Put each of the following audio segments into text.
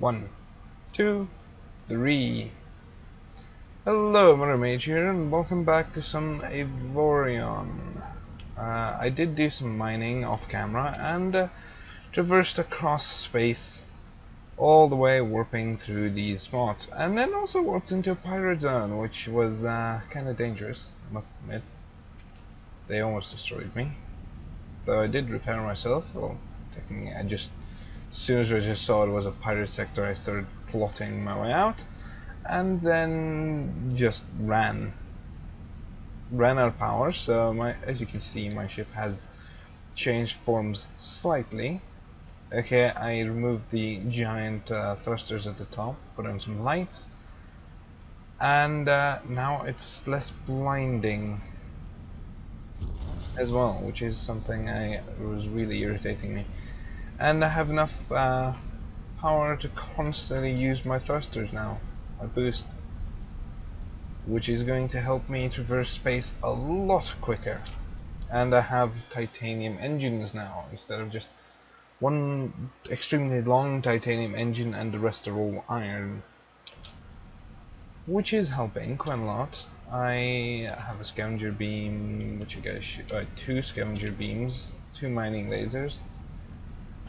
One, two, three. Hello, Mage here, and welcome back to some Avorion. I did do some mining off camera and traversed across space, all the way warping through these spots, and then also warped into a pirate zone, which was kind of dangerous, I must admit. They almost destroyed me, though I did repair myself. Well, technically, as soon as I just saw it was a pirate sector, I started plotting my way out. And then just ran out of power. So as you can see, my ship has changed forms slightly. Okay, I removed the giant thrusters at the top, put on some lights, and now it's less blinding as well, which is something was really irritating me. And I have enough power to constantly use my thrusters now, my boost, which is going to help me traverse space a lot quicker. And I have titanium engines now, instead of just one extremely long titanium engine and the rest are all iron, which is helping quite a lot. I have a scavenger beam, which you guys should, two scavenger beams, two mining lasers.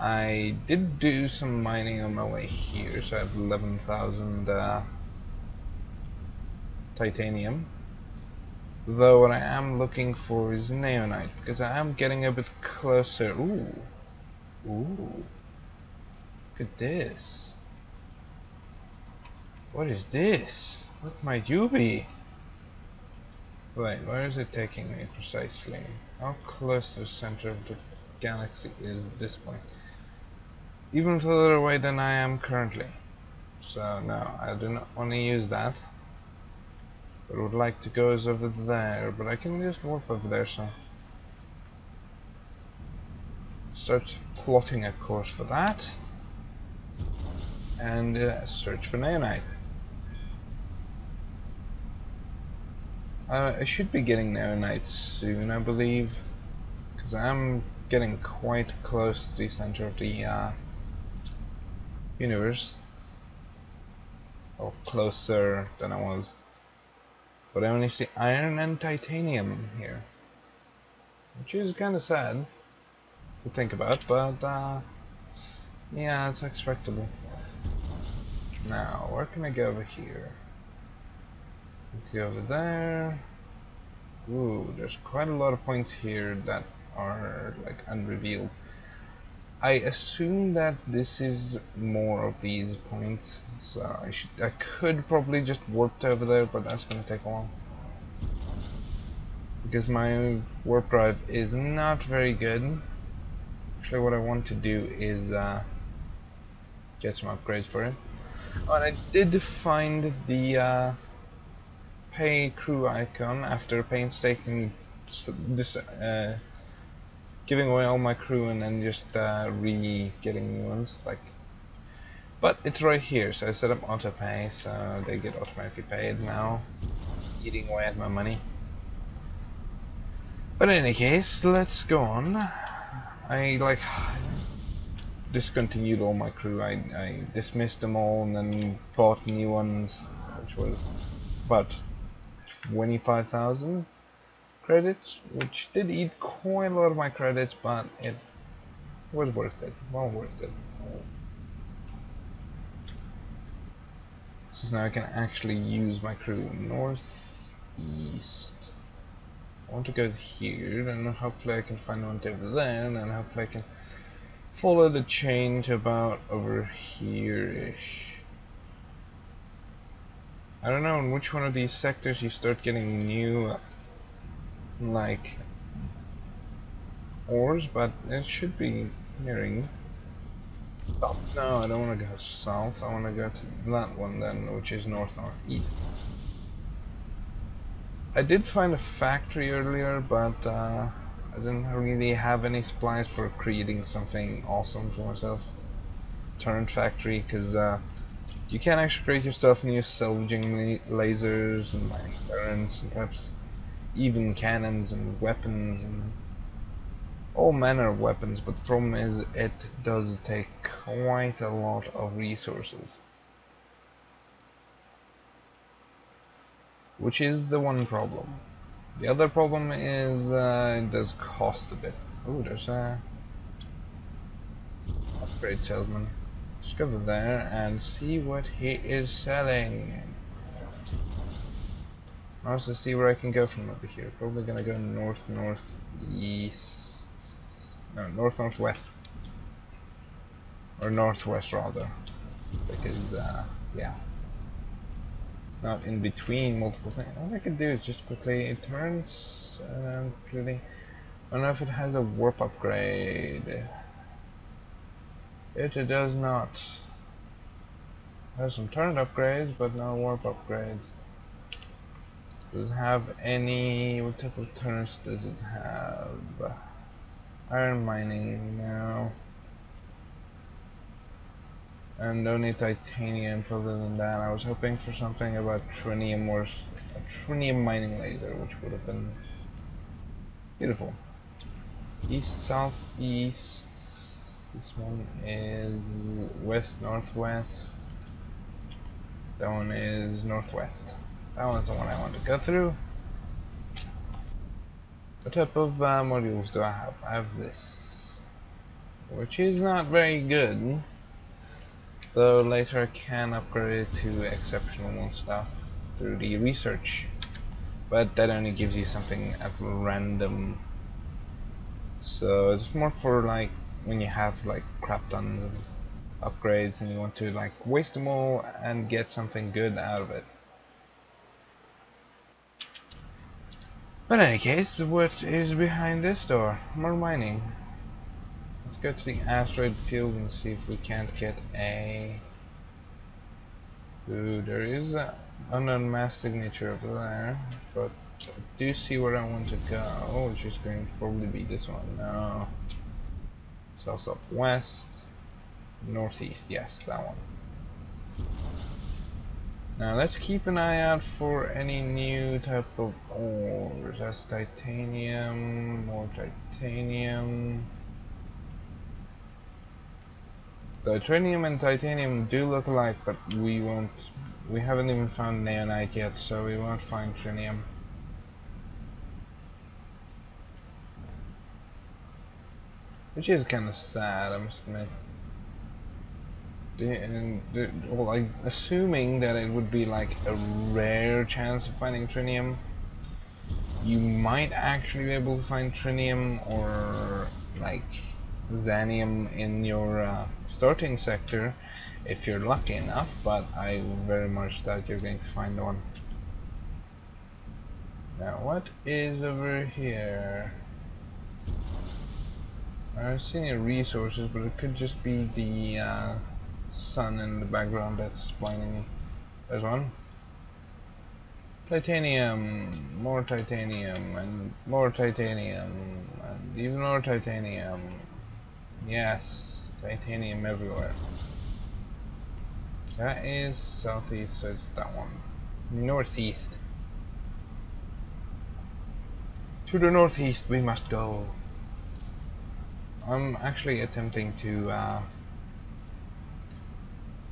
I did do some mining on my way here, so I have 11,000 titanium. Though what I am looking for is neonite, because I am getting a bit closer. Ooh. Look at this. What is this? What might you be? Wait, where is it taking me precisely? How close to the center of the galaxy is this point? Even further away than I am currently. So no, I do not want to use that. But I would like to go over there, but I can just warp over there, so start plotting a course for that, and search for neonite. I should be getting neonite soon, I believe, because I am getting quite close to the center of the universe, or closer than I was. But I only see iron and titanium here, which is kind of sad to think about, but yeah, it's expectable. Now, where can I go over here? Go over there. Ooh, there's quite a lot of points here that are like unrevealed. I assume that this is more of these points, so I could probably just warp over there, but that's gonna take a while. Because my warp drive is not very good. Actually, what I want to do is get some upgrades for it. Oh, and I did find the pay crew icon after painstaking giving away all my crew and then just getting new ones. But it's right here, so I set up auto pay, so they get automatically paid now, eating away at my money. But in any case, let's go on. I discontinued all my crew. I dismissed them all and then bought new ones, which was about 25,000 credits, which did eat quite a lot of my credits, but it was worth it. Well worth it. So now I can actually use my crew. Northeast. I want to go here, and hopefully I can find one over there, and then hopefully I can follow the chain to about over here-ish. I don't know in which one of these sectors you start getting new like ores, but it should be nearing. Stop. No, I don't want to go south. I want to go to that one then, which is northeast. I did find a factory earlier, but I didn't really have any supplies for creating something awesome for myself. Turret factory, because you can actually create yourself new salvaging lasers and mining turrets and perhaps even cannons and weapons and all manner of weapons, but the problem is it does take quite a lot of resources. Which is the one problem. The other problem is it does cost a bit. Ooh, there's a upgrade salesman. Just go over there and see what he is selling. Also see where I can go from over here. Probably gonna go north northeast. No, north northwest. Or northwest rather. Because yeah. It's not in between multiple things. All I can do is just quickly it turns and clearly I don't know if it has a warp upgrade. It does not. It has some turret upgrades, but no warp upgrades. Does it have any? What type of turrets does it have? Iron mining, no. And only titanium. Further than that, I was hoping for something about trinium or a trinium mining laser, which would have been beautiful. East, southeast. This one is west, northwest. That one is northwest. That one's the one I want to go through. What type of modules do I have? I have this, which is not very good. Though later I can upgrade it to exceptional stuff through the research. But that only gives you something at random. So it's more for like when you have like crap tons of upgrades and you want to like waste them all and get something good out of it. But in any case, what is behind this door? More mining. Let's go to the asteroid field and see if we can't get a... Ooh, there is an unknown mass signature over there, but I do see where I want to go, which is going to probably be this one. No. South southwest, northeast, yes, that one. Now let's keep an eye out for any new type of ores. That's titanium, more titanium. The trinium and titanium do look alike, but we haven't even found neonite yet, so we won't find trinium. Which is kind of sad, I must admit. Well, assuming that it would be like a rare chance of finding trinium, you might actually be able to find trinium or like xanium in your starting sector if you're lucky enough, but I very much doubt you're going to find one. Now what is over here? I don't see any resources, but it could just be the sun in the background that's blinding me. There's one. Titanium, more titanium, and more titanium, and even more titanium. Yes, titanium everywhere. That is southeast, so it's that one. Northeast. To the northeast we must go. I'm actually attempting to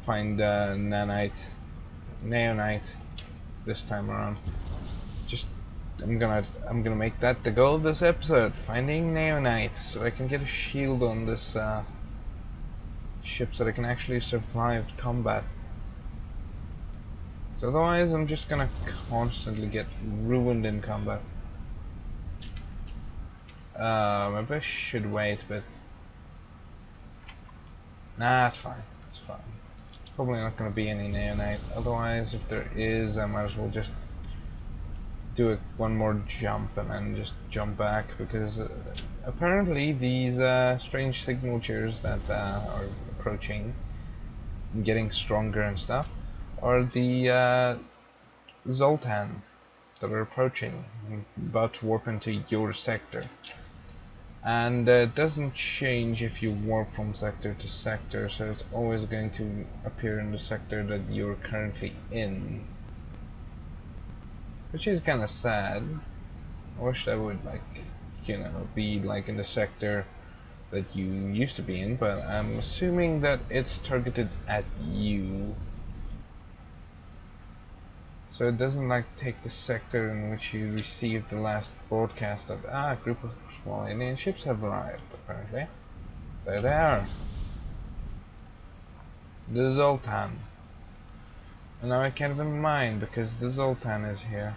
find neonite this time around. Just I'm gonna make that the goal of this episode, finding neonite, so I can get a shield on this ship so that I can actually survive combat. So otherwise I'm just gonna constantly get ruined in combat. Maybe I should wait, but nah, it's fine. It's fine. Probably not going to be any neonite. Otherwise, if there is, I might as well just do one more jump and then just jump back, because apparently these strange signatures that are approaching and getting stronger and stuff are the Zoltan that are approaching, about to warp into your sector. And it doesn't change if you warp from sector to sector, so it's always going to appear in the sector that you're currently in, which is kind of sad. I wish that would like you know, be like in the sector that you used to be in, but I'm assuming that it's targeted at you. So it doesn't like take the sector in which you received the last broadcast of a group of small alien ships have arrived, apparently. There they are. The Zoltan. And now I can't even mind because the Zoltan is here.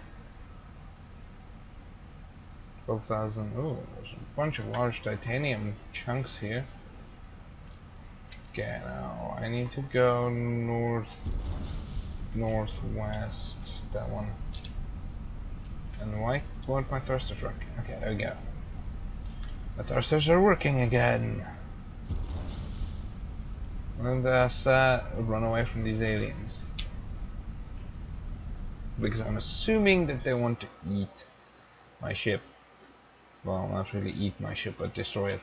12,000. Ooh, there's a bunch of large titanium chunks here. Okay, now I need to go northwest. That one. And why won't my thrusters work? Okay, there we go. The thrusters are working again. And run away from these aliens. Because I'm assuming that they want to eat my ship. Well, not really eat my ship, but destroy it.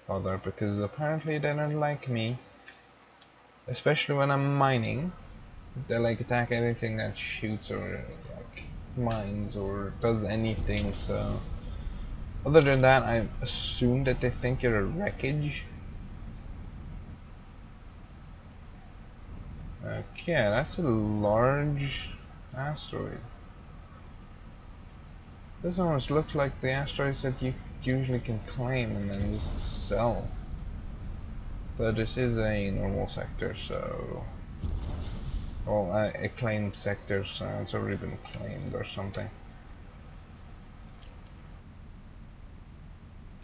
Rather, because apparently they don't like me. Especially when I'm mining. They like attack anything that shoots or like mines or does anything, so other than that I assume that they think you're a wreckage. Okay, that's a large asteroid. This almost looks like the asteroids that you usually can claim and then just sell. But this is a normal sector, so well, a claimed sector, so it's already been claimed or something.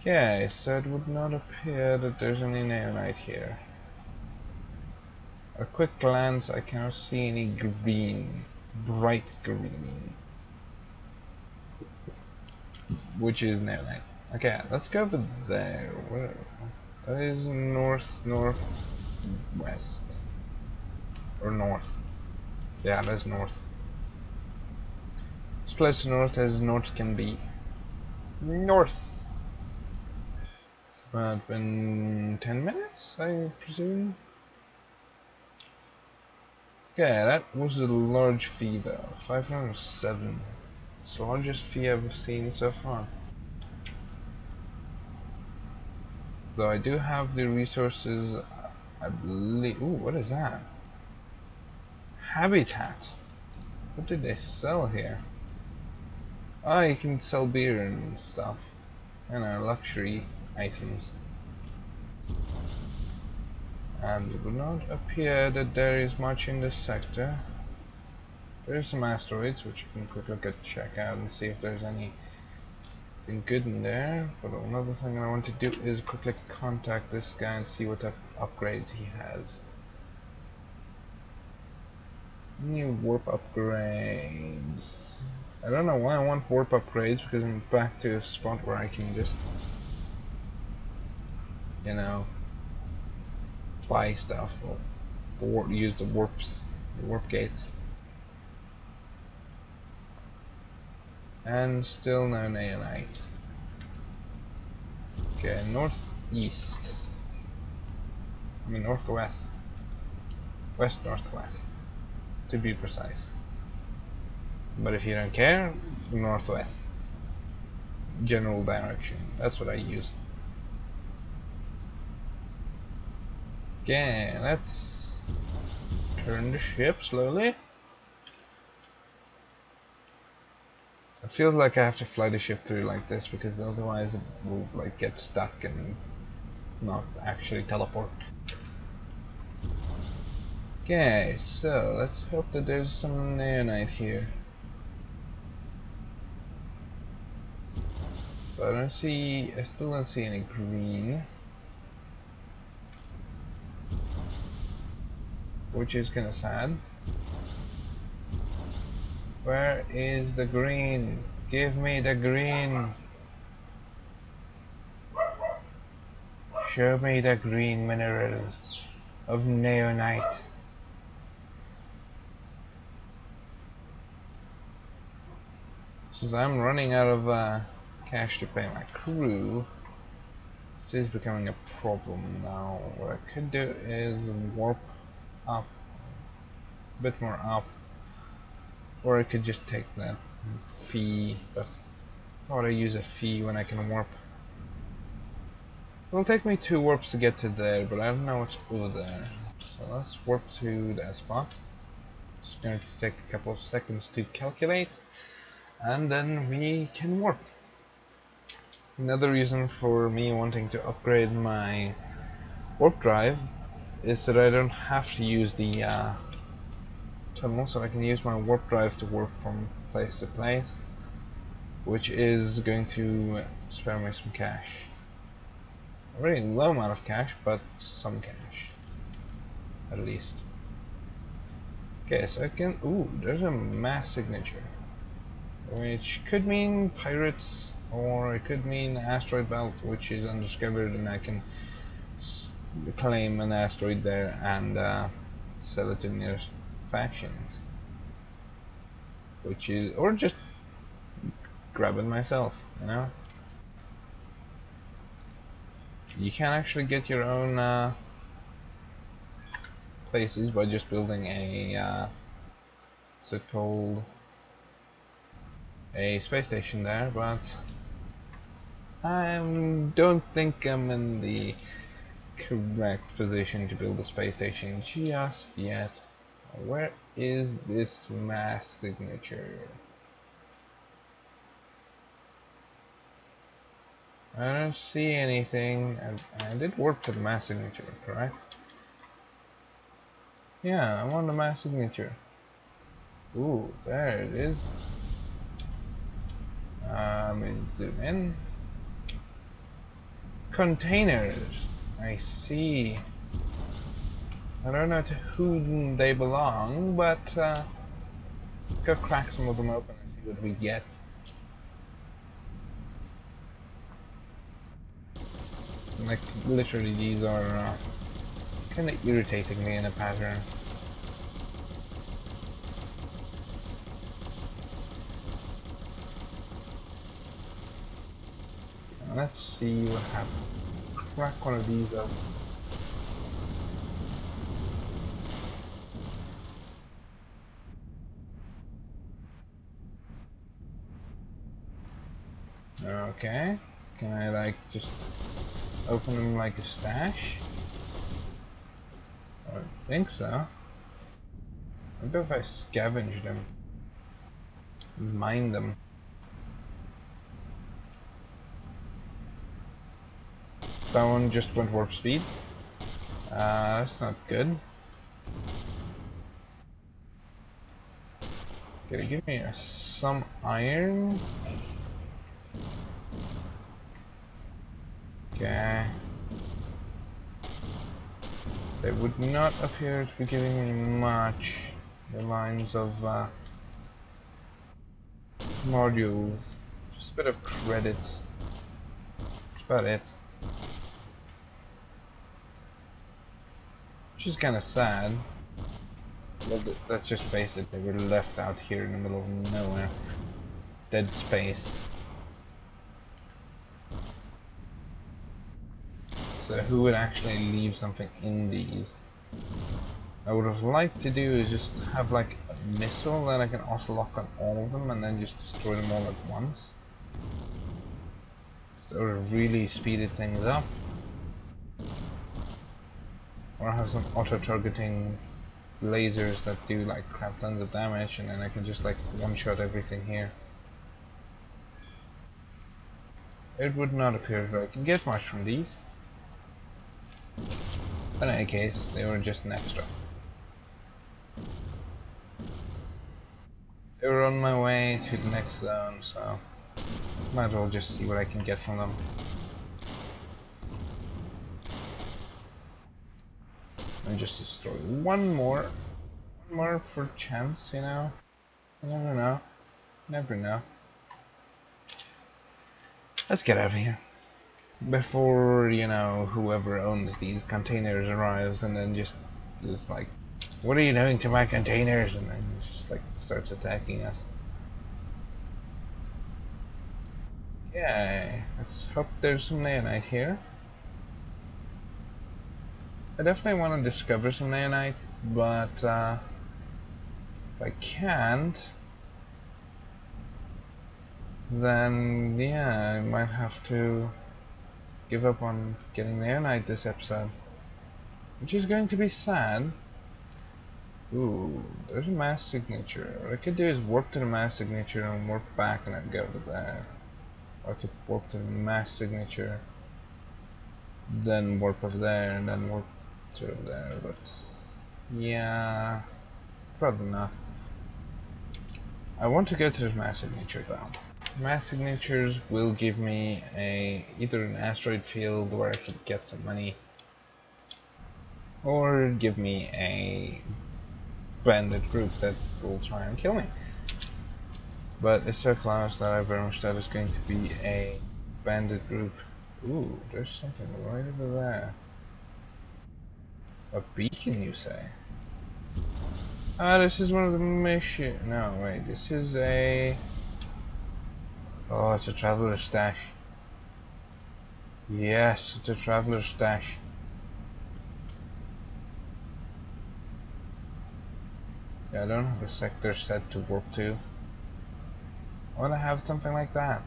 Okay, so it would not appear that there's any neonite here. At a quick glance, I cannot see any green, bright green, which is neonite. Okay, let's go over there. Where? That is northwest, or north. Yeah, that's north. As close to north as north can be. North. It's about been 10 minutes, I presume. Okay, that was a large fee though. 507. It's the largest fee I've seen so far. Though I do have the resources, I believe. Ooh, what is that? Habitat. What did they sell here? Oh, you can sell beer and stuff. And luxury items. And it would not appear that there is much in this sector. There are some asteroids which you can quickly check out and see if there's anything good in there. But another thing I want to do is quickly contact this guy and see what type of upgrades he has. New warp upgrades. I don't know why I want warp upgrades because I'm back to a spot where I can just, you know, buy stuff or use the warp gates. And still no neonite. Okay, northeast. I mean northwest. West-northwest, to be precise. But if you don't care, northwest. General direction. That's what I use. Okay, let's turn the ship slowly. It feels like I have to fly the ship through like this because otherwise it will like get stuck and not actually teleport. Okay, so let's hope that there's some neonite here. But I still don't see any green. Which is kinda sad. Where is the green? Give me the green. Show me the green minerals of neonite. Since I'm running out of cash to pay my crew, this is becoming a problem now. What I could do is warp up, a bit more up, or I could just take that fee, but Why would I use a fee when I can warp? It'll take me 2 warps to get to there, but I don't know what's over there. So let's warp to that spot. It's going to take a couple of seconds to calculate, and then we can warp. Another reason for me wanting to upgrade my warp drive is that I don't have to use the tunnel, so I can use my warp drive to warp from place to place, which is going to spare me some cash. A very low amount of cash, but some cash, at least. Okay, so I can... Ooh, there's a mass signature, which could mean pirates, or it could mean asteroid belt, which is undiscovered, and I can claim an asteroid there and sell it to nearest factions, which is... or just grab it myself, you know? You can actually get your own places by just building a what's it called, a space station there, but I don't think I'm in the correct position to build a space station just yet. Where is this mass signature? I don't see anything. I did warp to the mass signature, correct? Yeah, I'm on the mass signature. Ooh, there it is. Let me zoom in. Containers. I see. I don't know to whom they belong, but let's go crack some of them open and see what we get. Like, literally, these are kind of irritating me in a pattern. Let's see what happens. Crack one of these up. Okay. Can I like just open them like a stash? I don't think so. What if I scavenge them? Mine them. That one just went warp speed. That's not good. Okay, give me some iron. Okay. They would not appear to be giving me much. The lines of modules. Just a bit of credits. That's about it. Which is kind of sad. Well, let's just face it, they were left out here in the middle of nowhere. Dead space. So who would actually leave something in these? I would have liked to do is just have like a missile that I can also lock on all of them and then just destroy them all at once. So it would have really speeded things up. Or have some auto-targeting lasers that do like crap tons of damage, and then I can just like one-shot everything here. It would not appear that I can get much from these. But in any case, they were just an extra. They were on my way to the next zone, so might as well just see what I can get from them. And just destroy one more for chance, you know? You never know. Never know. Let's get out of here. Before, you know, whoever owns these containers arrives and then just is like, what are you doing to my containers? And then just like starts attacking us. Okay, let's hope there's some neonite here. I definitely want to discover some neonite, but if I can't, then yeah, I might have to give up on getting the Airnight this episode, which is going to be sad. Ooh, there's a mass signature. What I could do is warp to the mass signature and warp back and then go to there. Or I could warp to the mass signature, then warp over there and then warp to there, but yeah, probably not. I want to go to the mass signature though. Mass signatures will give me either an asteroid field where I could get some money, or give me a bandit group that will try and kill me. But it's so close that I very much doubt it's going to be a bandit group. Ooh, there's something right over there. A beacon, you say? Ah, this is one of the mission. No, wait, this is a. Oh, it's a traveler stash. Yes, it's a traveler stash. Yeah, I don't have a sector set to warp to. I want to have something like that,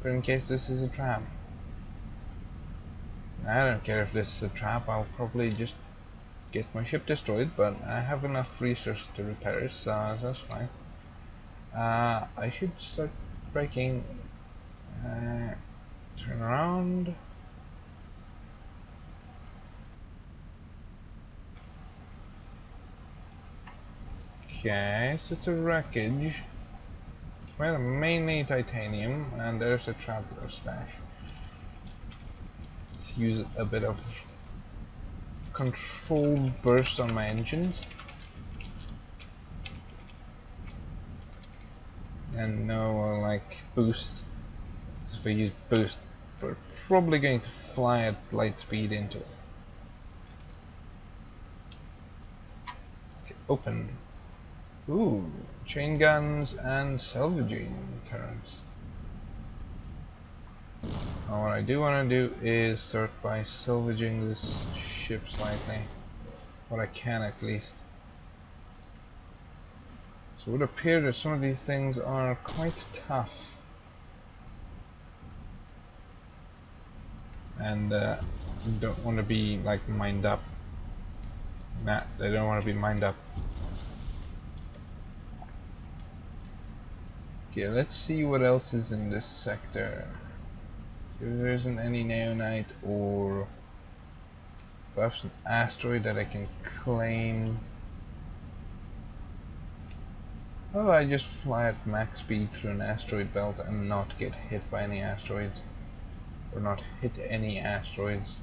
but in case this is a trap. I don't care if this is a trap, I'll probably just get my ship destroyed, but I have enough resources to repair it, so that's fine. I should start braking. Turn around. Okay, so it's a wreckage. Well, mainly titanium, and there's a traveler stash. Let's use a bit of controlled burst on my engines. And no, like, boost. If I use boost, we're probably going to fly at light speed into it. Okay, open. Ooh, chain guns and salvaging turrets. Now what I do want to do is start by salvaging this ship slightly. What I can at least. So it would appear that some of these things are quite tough. And don't want to be like mined up. Nah, they don't want to be mined up. Okay, let's see what else is in this sector. There isn't any neonite or perhaps an asteroid that I can claim. Oh, I just fly at max speed through an asteroid belt and not get hit by any asteroids. Or not hit any asteroids.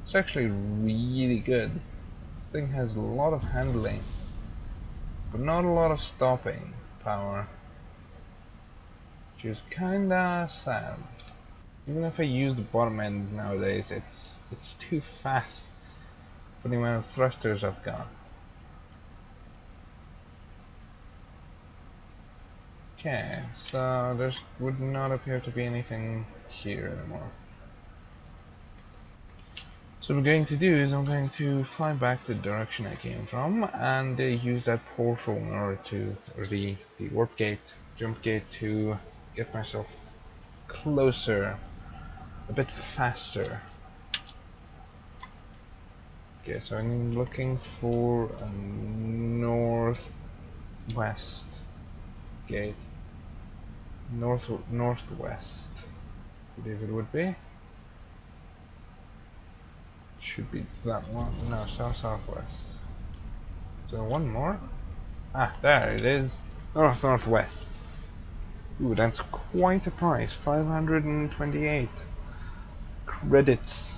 It's actually really good. This thing has a lot of handling, but not a lot of stopping power. Which is kinda sad. Even if I use the bottom end nowadays, it's too fast for the amount of thrusters I've got. Okay, so there would not appear to be anything here anymore. So what I'm going to do is I'm going to fly back the direction I came from and use that portal in order to, or the warp gate, jump gate, to get myself closer, a bit faster. Okay, so I'm looking for a northwest gate. Northwest, I believe it would be. Should be that one. No, southwest. Is there one more? Ah, there it is. Northwest. Ooh, that's quite a price. 528 credits.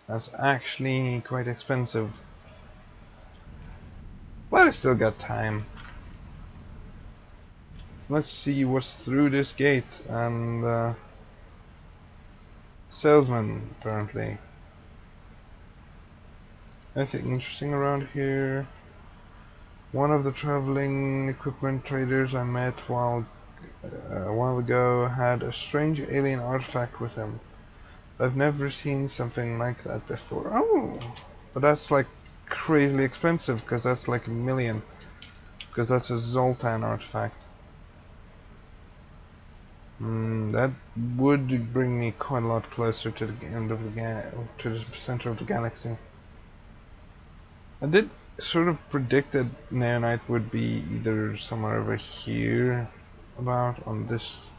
That's actually quite expensive. But I still got time. Let's see what's through this gate. And salesman, apparently. Anything interesting around here? One of the traveling equipment traders I met a while ago had a strange alien artifact with him. I've never seen something like that before. Oh, but that's like crazily expensive because that's like $1 million. Because that's a Zoltan artifact. That would bring me quite a lot closer to the end of to the center of the galaxy. I did sort of predict that Neonite would be either somewhere over here, about on this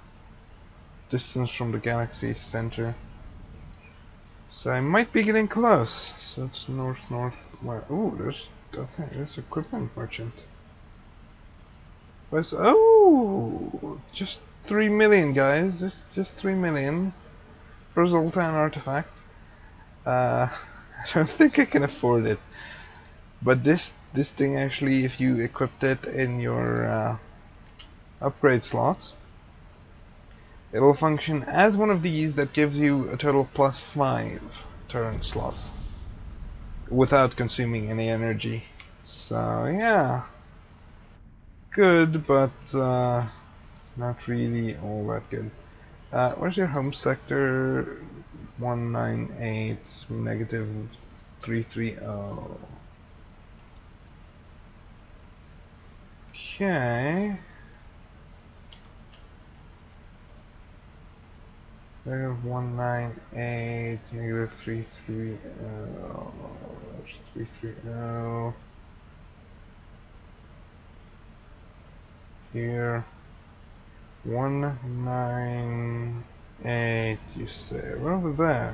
distance from the galaxy center. So I might be getting close. So it's north. Ooh, there's equipment merchant. Where's just 3 million, guys. Just 3 million for a Zoltan artifact. I don't think I can afford it. But this thing actually, if you equipped it in your upgrade slots, it'll function as one of these that gives you a total +5 turn slots without consuming any energy. So yeah, good, but not really all that good. Where's your home sector? 198 negative 330. Okay. Negative 198 negative 330 330 here 198 you say. What over there?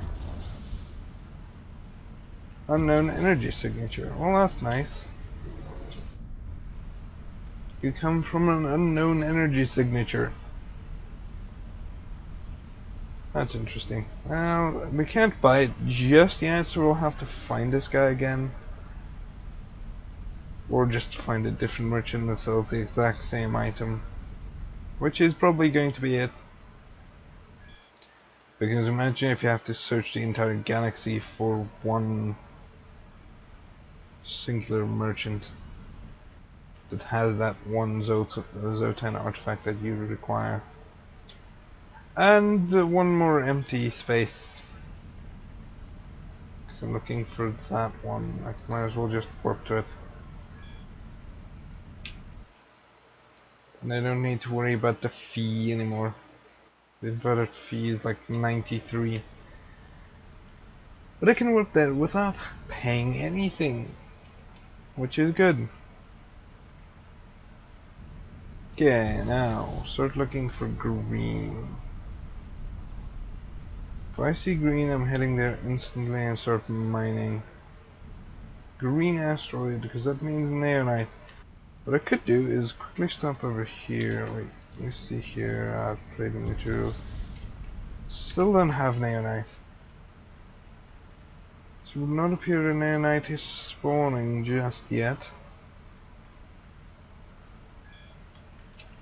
Unknown energy signature. Well, that's nice. You come from an unknown energy signature. That's interesting. Well, we can't buy it just yet, so we'll have to find this guy again. Or just find a different merchant that sells the exact same item. Which is probably going to be it. Because imagine if you have to search the entire galaxy for one singular merchant that has that one Zotan artifact that you require. And one more empty space. Because I'm looking for that one. I might as well just warp to it. And I don't need to worry about the fee anymore. The inverted fee is like 93. But I can warp there without paying anything. Which is good. Okay, now start looking for green. If I see green, I'm heading there instantly and start mining. Green asteroid, because that means neonite. What I could do is quickly stop over here. Wait, let me see here. Trading materials. Still don't have neonite. So it would not appear that neonite is spawning just yet.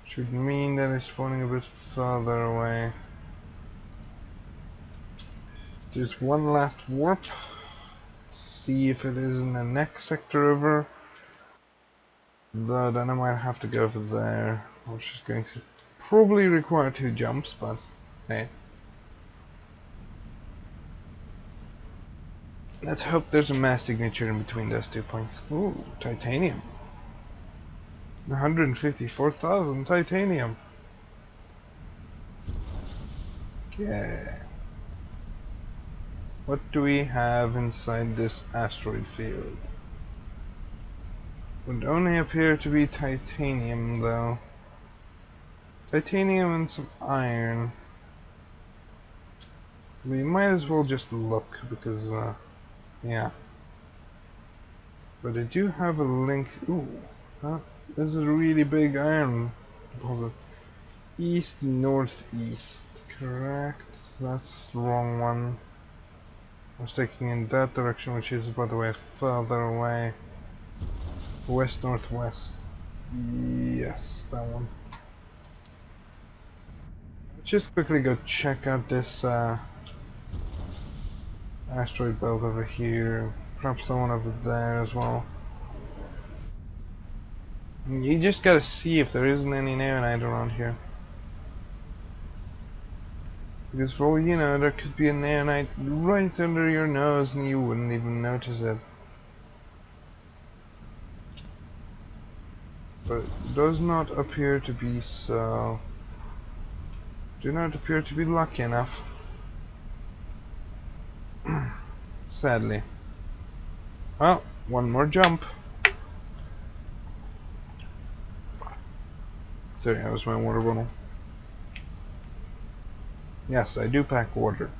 Should mean that it's spawning a bit further away. There's one last warp. See if it is in the next sector over. Though then I might have to go over there, which is going to probably require 2 jumps, but hey. Let's hope there's a mass signature in between those 2 points. Ooh, titanium. 154,000 titanium. Yeah. What do we have inside this asteroid field? Would only appear to be titanium though. Titanium and some iron. We might as well just look because yeah. But I do have a link. Ooh, this is a really big iron deposit. East northeast, correct? That's the wrong one. I was taking in that direction, which is by the way further away. West northwest. Yes, that one. Let's just quickly go check out this asteroid belt over here. Perhaps the one over there as well. You just gotta see if there isn't any neonite around here. Because for all you know, there could be a neonite right under your nose and you wouldn't even notice it. But it does not appear to be so. do not appear to be lucky enough. Sadly. Well, one more jump. Sorry, that was my water bottle. Yes, I do pack water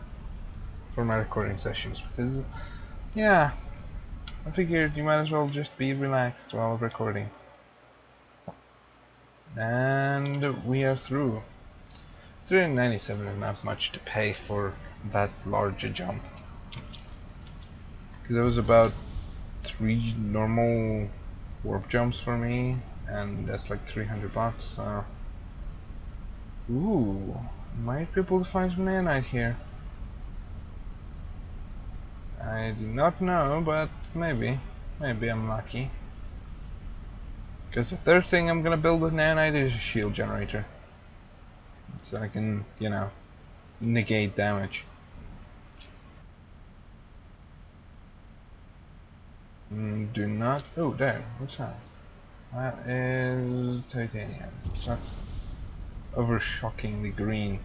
for my recording sessions because, yeah, I figured you might as well just be relaxed while recording. And we are through. 397 is not much to pay for that large a jump. Because it was about 3 normal warp jumps for me, and that's like $300. So, ooh, might be able to find some nanite here. I do not know, but maybe I'm lucky. Because the third thing I'm gonna build with nanite is a shield generator, so I can, you know, negate damage. Do not. Oh, there. What's that? That is titanium. It's not over shockingly green.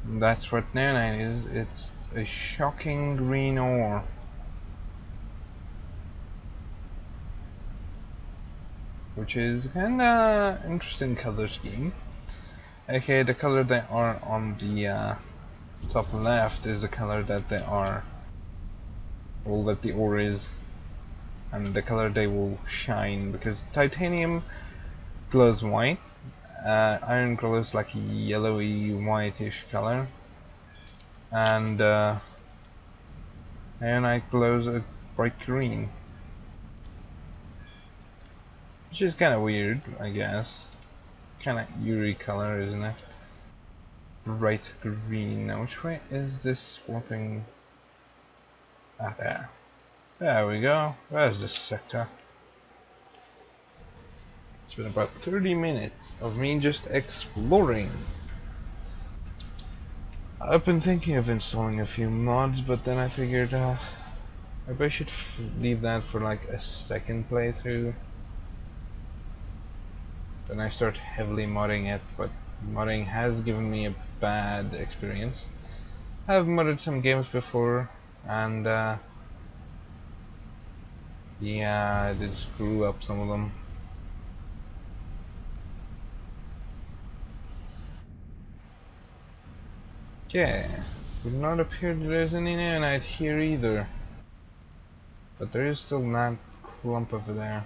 That's what nanite is. It's a shocking green ore. Which is kinda interesting color scheme. Okay, the color they are on the top left is the color that they are, well, that the ore is, and the color they will shine, because titanium glows white, iron glows like a yellowy whitish color, and ironite glows a bright green, which is kind of weird, I guess. Kind of eerie color, isn't it? Bright green. Now, which way is this warping? Ah, there. There we go. There's this sector. It's been about 30 minutes of me just exploring. I've been thinking of installing a few mods, but then I figured maybe I should leave that for like a second playthrough. Then I start heavily modding it, but modding has given me a bad experience. I've modded some games before, and yeah, I did screw up some of them. Yeah, would not appear that there's any nanite here either. But there is still that clump over there.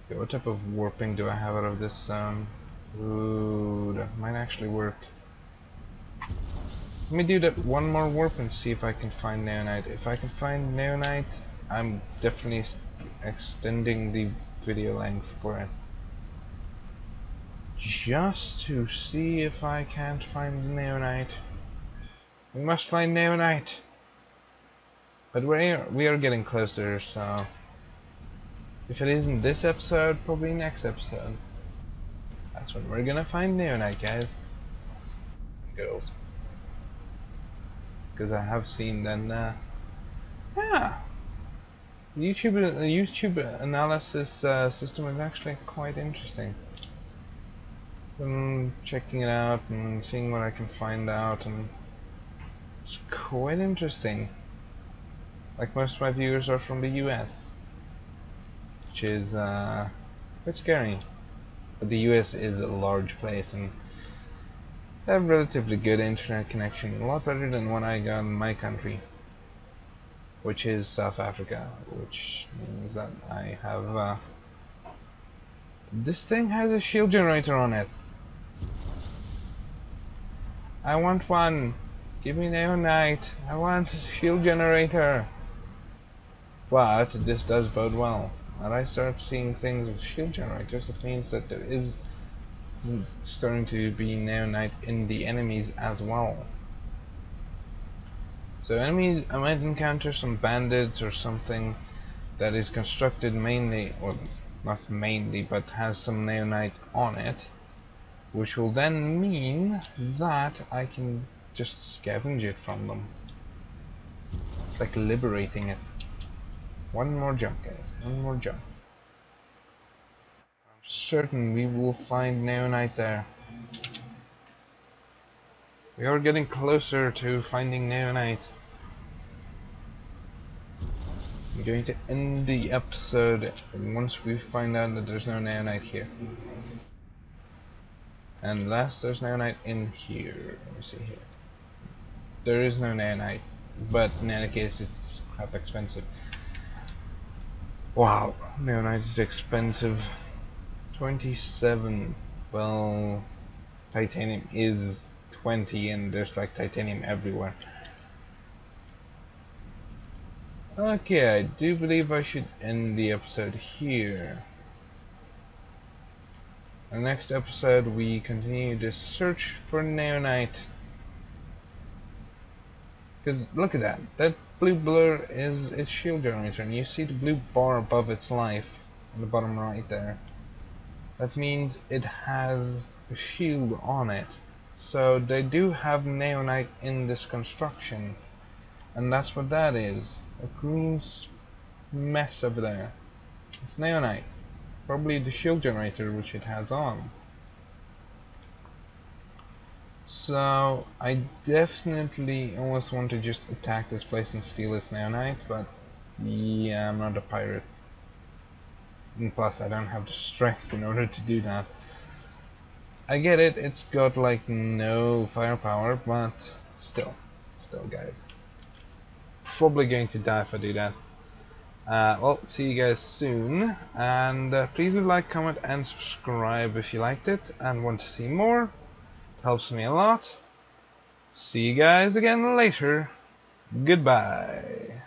Okay, what type of warping do I have out of this? Ooh, that might actually work. Let me do that one more warp and see if I can find neonite. If I can find neonite, I'm definitely extending the video length for it. Just to see if I can't find the neonite. We must find neonite! But we are getting closer, so if it isn't this episode, probably next episode. That's when we're gonna find neonite, guys. Girls. Because I have seen then, yeah, YouTube analysis system is actually quite interesting. I'm checking it out and seeing what I can find out, and it's quite interesting. Like, most of my viewers are from the US, which is quite scary. But the US is a large place, and they have relatively good internet connection, a lot better than what I got in my country, which is South Africa, which means that I have this thing has a shield generator on it. I want one. Give me neonite. I want a shield generator. But this does bode well. When I start seeing things with shield generators, it means that there is starting to be neonite in the enemies as well. So enemies, I might encounter some bandits or something that is constructed mainly, or not mainly, but has some neonite on it, which will then mean that I can just scavenge it from them. It's like liberating it. One more jump, guys. One more jump. certain we will find neonite there. We are getting closer to finding neonite. I'm going to end the episode once we find out that there's no neonite here. And last, there's neonite in here. Let me see here. There is no neonite, but in any case, it's crap expensive. Wow, neonite is expensive. 27. Well, titanium is 20, and there's like titanium everywhere. Okay, I do believe I should end the episode here. In the next episode, we continue the search for neonite. Because look at that. That blue blur is its shield generator, and you see the blue bar above its life on the bottom right there. That means it has a shield on it. So they do have neonite in this construction. And that's what that is. A green mess over there. It's neonite. Probably the shield generator which it has on. So I definitely almost want to just attack this place and steal its neonite, but yeah, I'm not a pirate. And plus I don't have the strength in order to do that. I get it, it's got like no firepower, but still guys. Probably going to die if I do that. Well, see you guys soon, and please do like, comment and subscribe if you liked it and want to see more. It helps me a lot. See you guys again later. Goodbye.